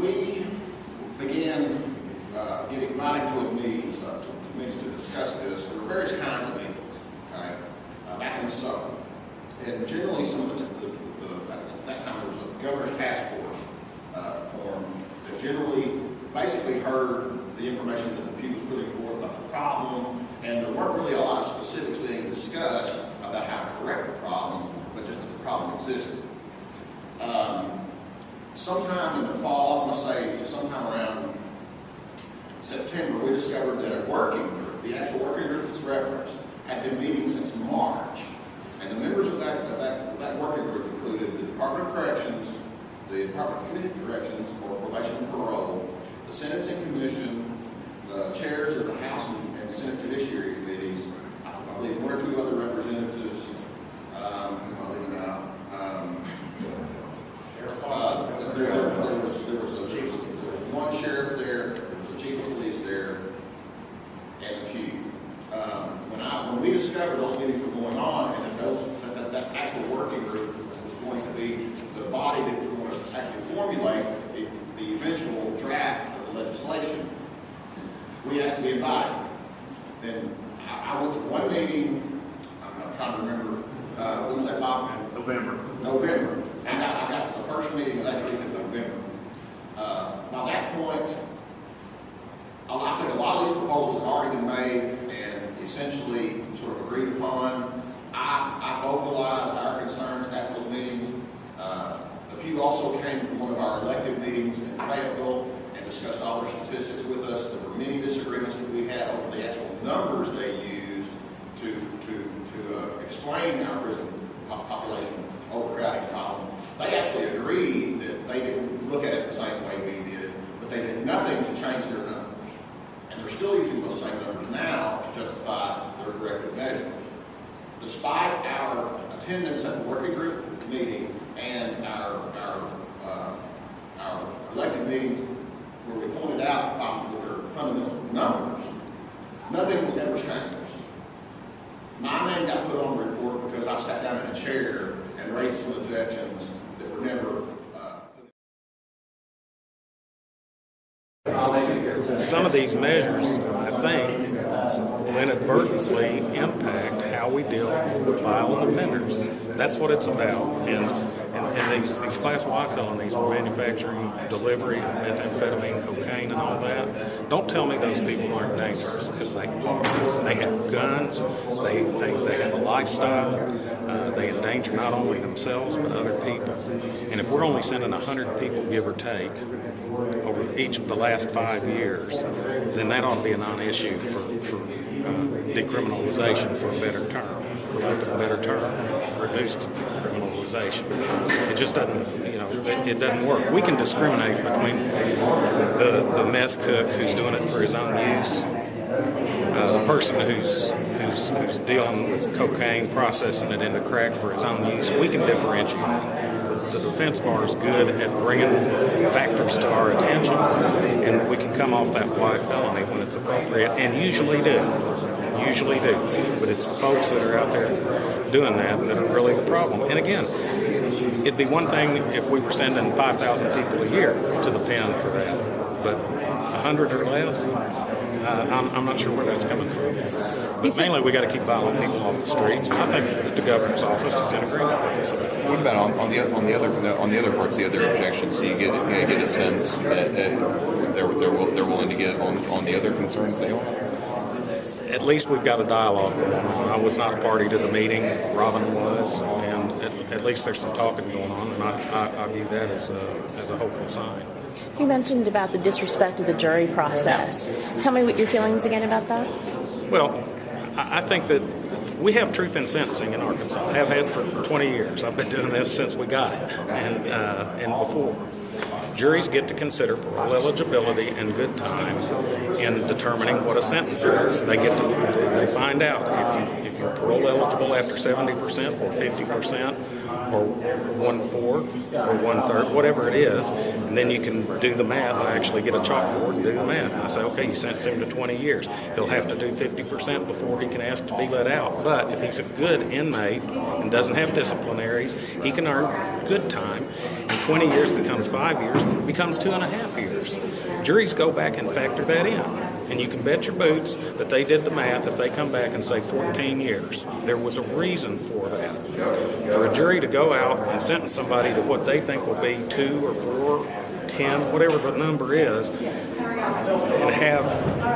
we began getting invited to meetings to discuss this. There were various kinds of meetings, okay, back in the summer. And generally some of at that time there was a governor's task force formed that generally basically heard the information that the Pew was putting forth about the problem, and there weren't really a lot of specifics being discussed about how to correct the problem, but just that the problem existed. Sometime in the fall, I'm going to say sometime around September, we discovered that a working group, the actual working group that's referenced, had been meeting since March. And the members of that working group included the Department of Corrections, the Department of Community Corrections, or Probation and Parole, the Sentencing Commission, the chairs of the House and Senate Judiciary Committees, I believe one or two other representatives, there was one sheriff there, there was a chief of police there, and the Pew. When we discovered those meetings were going on, and that actual working group was going to be the body that was going to actually formulate the eventual draft of the legislation, we asked to be invited. And I went to one meeting, I'm trying to remember, when was that, Bob? November. And I got to the first meeting of that meeting in November. By that point, I think a lot of these proposals had already been made and essentially sort of agreed upon. I vocalized our concerns at those meetings. The Pew also came from one of our elective meetings in Fayetteville and discussed all their statistics with us. There were many disagreements that we had over the actual numbers they used to explain our prison population overcrowding problem. They actually agreed that they didn't look at it the same way we did, but they did nothing to change their numbers. And they're still using those same numbers now to justify their corrective measures. Despite our attendance at the working group meeting and our elected meetings where we pointed out problems with their fundamental numbers, nothing was ever changed. My name got put on the report because I sat down in a chair and raised some objections that were never Some of these measures, I think, will inadvertently impact how we deal with violent offenders. That's what it's about. And these Class Y felonies, manufacturing, delivery, methamphetamine, cocaine, and all that, don't tell me those people aren't dangerous, because they have guns, they have a lifestyle, they endanger not only themselves but other people. And if we're only sending 100 people, give or take, over each of the last 5 years, then that ought to be a non-issue for decriminalization, for a better term. For lack of a better term, reduced criminalization. It just doesn't, it doesn't work. We can discriminate between the meth cook who's doing it for his own use, the person who's dealing with cocaine, processing it into crack for his own use. We can differentiate. The defense bar is good at bringing factors to our attention, and we can come off that Y felony when it's appropriate, and usually do. But it's the folks that are out there doing that are really the problem. And again, it'd be one thing if we were sending 5,000 people a year to the pen for that, but 100 or less, I'm not sure where that's coming from. But mainly, we got to keep violent people off the streets. And I think that the governor's office is in agreement with us about that. What about on the other parts, the other objections? Do you get a sense that they're willing to get on the other concerns they are? At least we've got a dialogue going on. I was not a party to the meeting. Robin was, and at least there's some talking going on, and I view that as a hopeful sign. You mentioned about the disrespect of the jury process. Tell me what your feelings again about that. Well, I think that we have truth in sentencing in Arkansas. I have had for 20 years. I've been doing this since we got it, and before. Juries get to consider parole eligibility and good time in determining what a sentence is. They find out if you're parole eligible after 70% or 50% or 1/4 or 1/3, whatever it is, and then you can do the math. I actually get a chalkboard and do the math. And I say, okay, you sentence him to 20 years. He'll have to do 50% before he can ask to be let out. But if he's a good inmate and doesn't have disciplinaries, he can earn good time. 20 years becomes 5 years, becomes 2.5 years. Juries go back and factor that in. And you can bet your boots that they did the math if they come back and say 14 years. There was a reason for that. For a jury to go out and sentence somebody to what they think will be 2 or 4, 10, whatever the number is, and have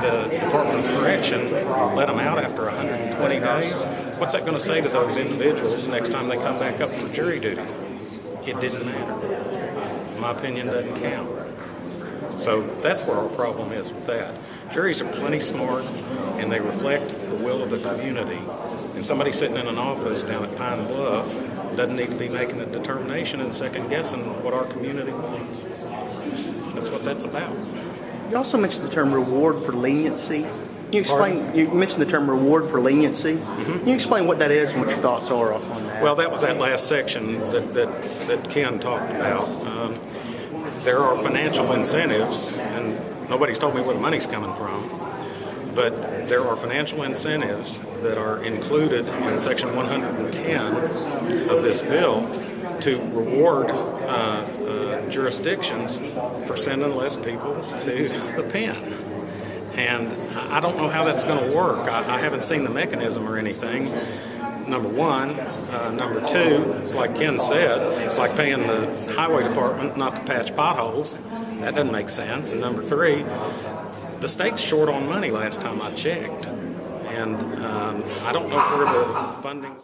the Department of Correction let them out after 120 days, what's that going to say to those individuals next time they come back up for jury duty? It didn't matter. My opinion doesn't count. So that's where our problem is with that. Juries are plenty smart, and they reflect the will of the community. And somebody sitting in an office down at Pine Bluff doesn't need to be making a determination and second-guessing what our community wants. That's what that's about. You also mentioned the term reward for leniency. Can you explain? You mentioned the term reward for leniency. Can you explain what that is and what your thoughts are on that? Well, that was that last section that Ken talked about. There are financial incentives, and nobody's told me where the money's coming from, but there are financial incentives that are included in Section 110 of this bill to reward jurisdictions for sending less people to the pen. And I don't know how that's going to work. I haven't seen the mechanism or anything. Number one. Number two, it's like Ken said, it's like paying the highway department not to patch potholes. That doesn't make sense. And number three, the state's short on money last time I checked. And I don't know where the funding